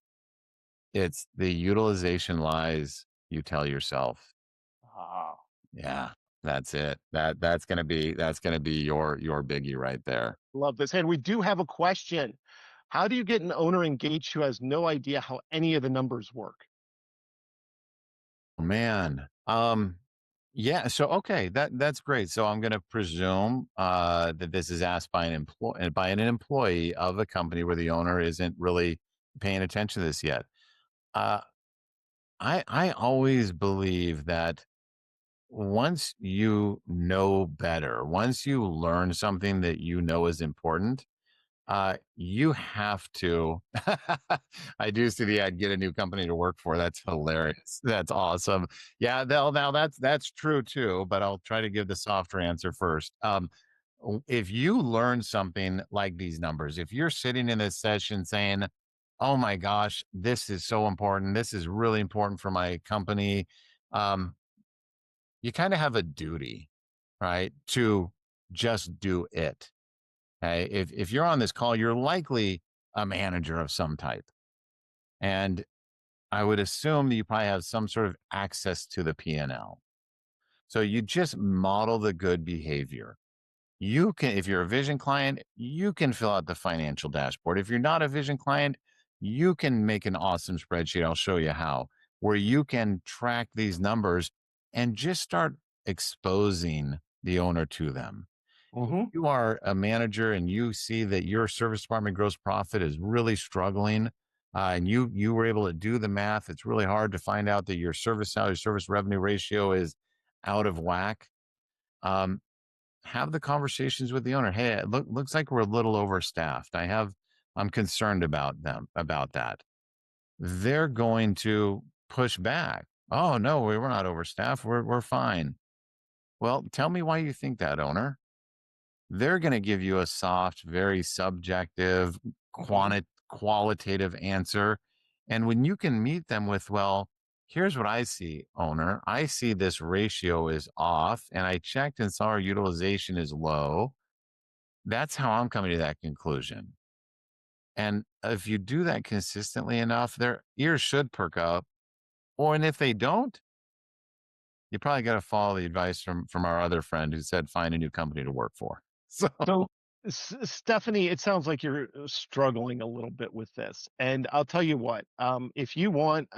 It's the utilization lies you tell yourself. Ah, Yeah, that's it. That's gonna be your biggie right there. love this. And we do have a question. How do you get an owner engaged who has no idea how any of the numbers work? Man. Yeah, so okay, that's great. So I'm gonna presume that this is asked by an employee of a company where the owner isn't really paying attention to this yet. Uh I always believe that once you know better, once you learn something that you know is important, you have to. I do see the ad, get a new company to work for. That's hilarious. That's awesome. Yeah, now that's true too. But I'll try to give the softer answer first. If you learn something like these numbers, if you're sitting in this session saying, "Oh my gosh, this is so important. This is really important for my company," um, you kind of have a duty, right, to just do it. Okay. If you're on this call, you're likely a manager of some type. And I would assume that you probably have some sort of access to the P&L. So you just model the good behavior. You can, if you're a Vision client, you can fill out the financial dashboard. If you're not a Vision client, you can make an awesome spreadsheet. I'll show you how, where you can track these numbers and just start exposing the owner to them. If Mm-hmm. you are a manager and you see that your service department gross profit is really struggling, and you were able to do the math, it's really hard to find out that your service salary service revenue ratio is out of whack. Um, have the conversations with the owner. Hey, it looks like we're a little overstaffed. I'm concerned about that. They're going to push back. Oh no, we're not overstaffed. We're fine. Well, tell me why you think that, owner. They're going to give you a soft, very subjective, Mm-hmm. qualitative answer. And when you can meet them with, well, here's what I see, owner. I see this ratio is off, and I checked and saw our utilization is low. That's how I'm coming to that conclusion. And if you do that consistently enough, their ears should perk up. Or, and if they don't, you probably got to follow the advice from our other friend who said, find a new company to work for. So, So, Stephanie, it sounds like you're struggling a little bit with this. And I'll tell you what, if you want,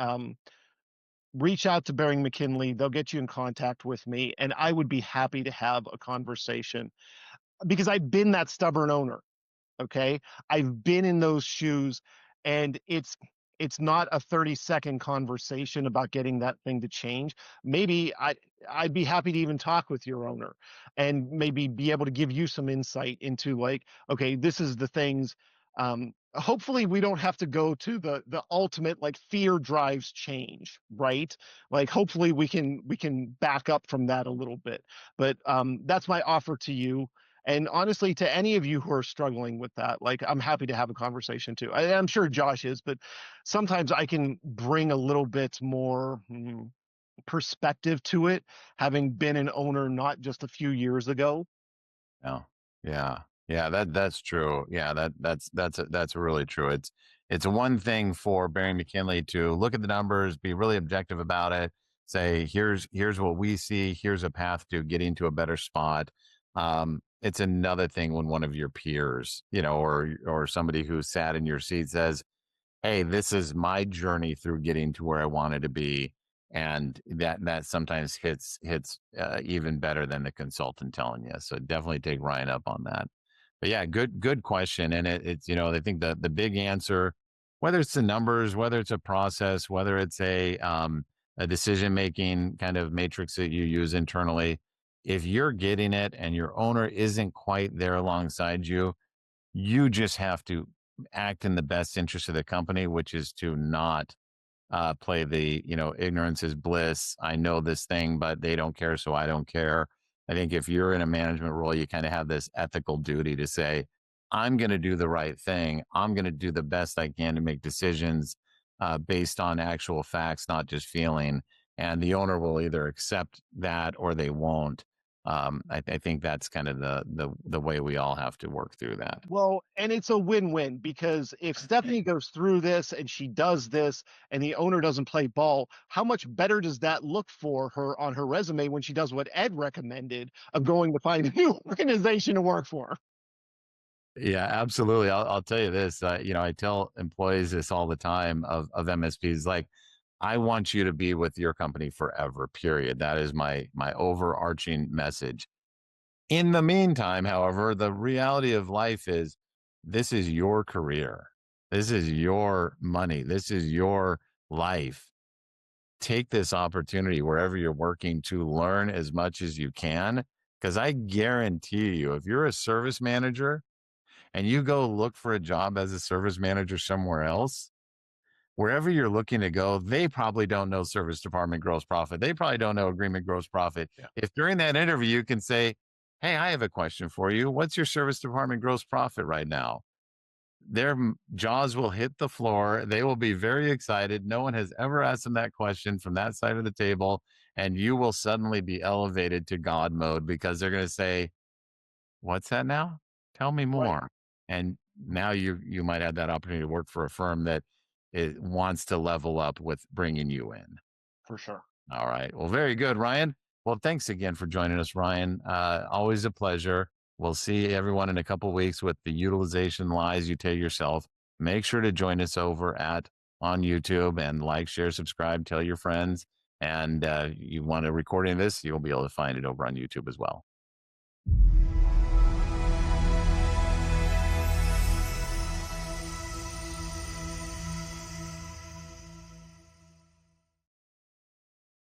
reach out to Bering McKinley. They'll get you in contact with me, and I would be happy to have a conversation because I've been that stubborn owner. Okay. I've been in those shoes, and it's not a 30-second conversation about getting that thing to change. Maybe I'd be happy to even talk with your owner and maybe be able to give you some insight into, like, okay, this is the things. Hopefully we don't have to go to the ultimate, like, fear drives change, right? Like, hopefully we can back up from that a little bit. But that's my offer to you. And honestly, to any of you who are struggling with that, like, I'm happy to have a conversation too. I'm sure Josh is, but sometimes I can bring a little bit more perspective to it, having been an owner not just a few years ago. Yeah. Yeah. Yeah. That's true. Yeah. That's really true. It's one thing for Barry McKinley to look at the numbers, be really objective about it, say, here's what we see, here's a path to getting to a better spot. It's another thing when one of your peers, or somebody who sat in your seat says, hey, this is my journey through getting to where I wanted to be. And that sometimes hits even better than the consultant telling you. So definitely take Ryan up on that. But yeah, good question. And it's, I think the big answer, whether it's the numbers, whether it's a process, whether it's a decision making kind of matrix that you use internally, if you're getting it and your owner isn't quite there alongside you, you just have to act in the best interest of the company, which is to not play the, ignorance is bliss. I know this thing, but they don't care, so I don't care. I think if you're in a management role, you kind of have this ethical duty to say, I'm going to do the right thing. I'm going to do the best I can to make decisions based on actual facts, not just feeling. And the owner will either accept that or they won't. I think that's kind of the way we all have to work through that. Well, and it's a win-win, because if Stephanie goes through this and she does this and the owner doesn't play ball, how much better does that look for her on her resume when she does what Ed recommended of going to find a new organization to work for? Yeah, absolutely. I'll tell you this. I tell employees this all the time of MSPs. Like, I want you to be with your company forever. Period. That is my overarching message. In the meantime, however, the reality of life is this is your career. This is your money. This is your life. Take this opportunity wherever you're working to learn as much as you can. Because I guarantee you, if you're a service manager and you go look for a job as a service manager somewhere else, wherever you're looking to go, they probably don't know service department gross profit. They probably don't know agreement gross profit. Yeah. If during that interview you can say, hey, I have a question for you. What's your service department gross profit right now? Their jaws will hit the floor. They will be very excited. No one has ever asked them that question from that side of the table. And you will suddenly be elevated to God mode, because they're going to say, what's that now? Tell me Right. more. And now you might have that opportunity to work for a firm that wants to level up with bringing you in. For sure. All right. Well, very good, Ryan. Well, thanks again for joining us, Ryan. Always a pleasure. We'll see everyone in a couple of weeks with the utilization lies you tell yourself. Make sure to join us over on YouTube, and like, share, subscribe, tell your friends. And you want a recording of this, you'll be able to find it over on YouTube as well.